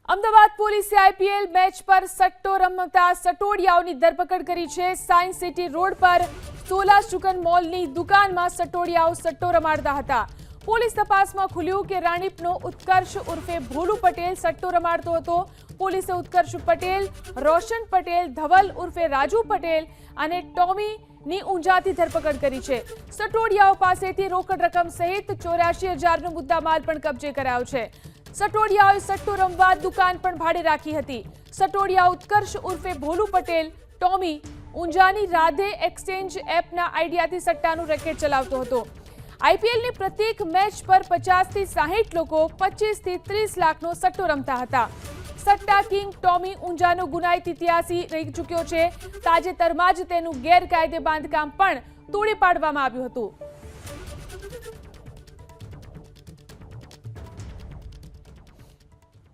અમદાવાદ પોલીસે IPL match પર સટ્ટો રમતા સટોડિયાઓની ધરપકડ કરી છે। સાયન્સ સિટી રોડ પર 16 શુકન મોલની દુકાનમાં સટોડિયાઓ સટ્ટો રમાડતા હતા। પોલીસ તપાસમાં ખુલ્યું કે રાણીપનો ઉત્કર્ષ ઉર્ફે ભોલુ પટેલ સટ્ટો રમાડતો હતો। પોલીસે ઉત્કર્ષ પટેલ, રોશન પટેલ, ધવલ ઉર્ફે રાજુ પટેલ અને ટોમીની ઊંઝાથી ધરપકડ કરી છે। સટોડિયાઓ પાસેથી રોકડ રકમ સહિત 84,000નો મુદ્દામાલ પણ કબજે કરાયો છે। સટોડિયાઓએ સટ્ટો રમવા દુકાન પણ ભાડે રાખી હતી। સટોડિયા ઉત્કર્ષ ઉર્ફે ભોલુ પટેલ ટોમી ઊંઝાની રાધે એક્સચેન્જ એપના આઈડિયાથી સટ્ટાનું રેકેટ ચલાવતો હતો। આઈપીએલની પ્રત્યેક મેચ પર 50 થી 60 લોકો 25 થી 30 લાખનો સટ્ટો રમતા હતા। સટ્ટા કિંગ ટોમી ઊંઝાનો ગુનાહિત ઇતિહાસી રહી ચૂક્યો છે। તાજેતરમાં જ તેનું ગેરકાયદે બાંધકામ પણ તોડી પાડવામાં આવ્યું હતું।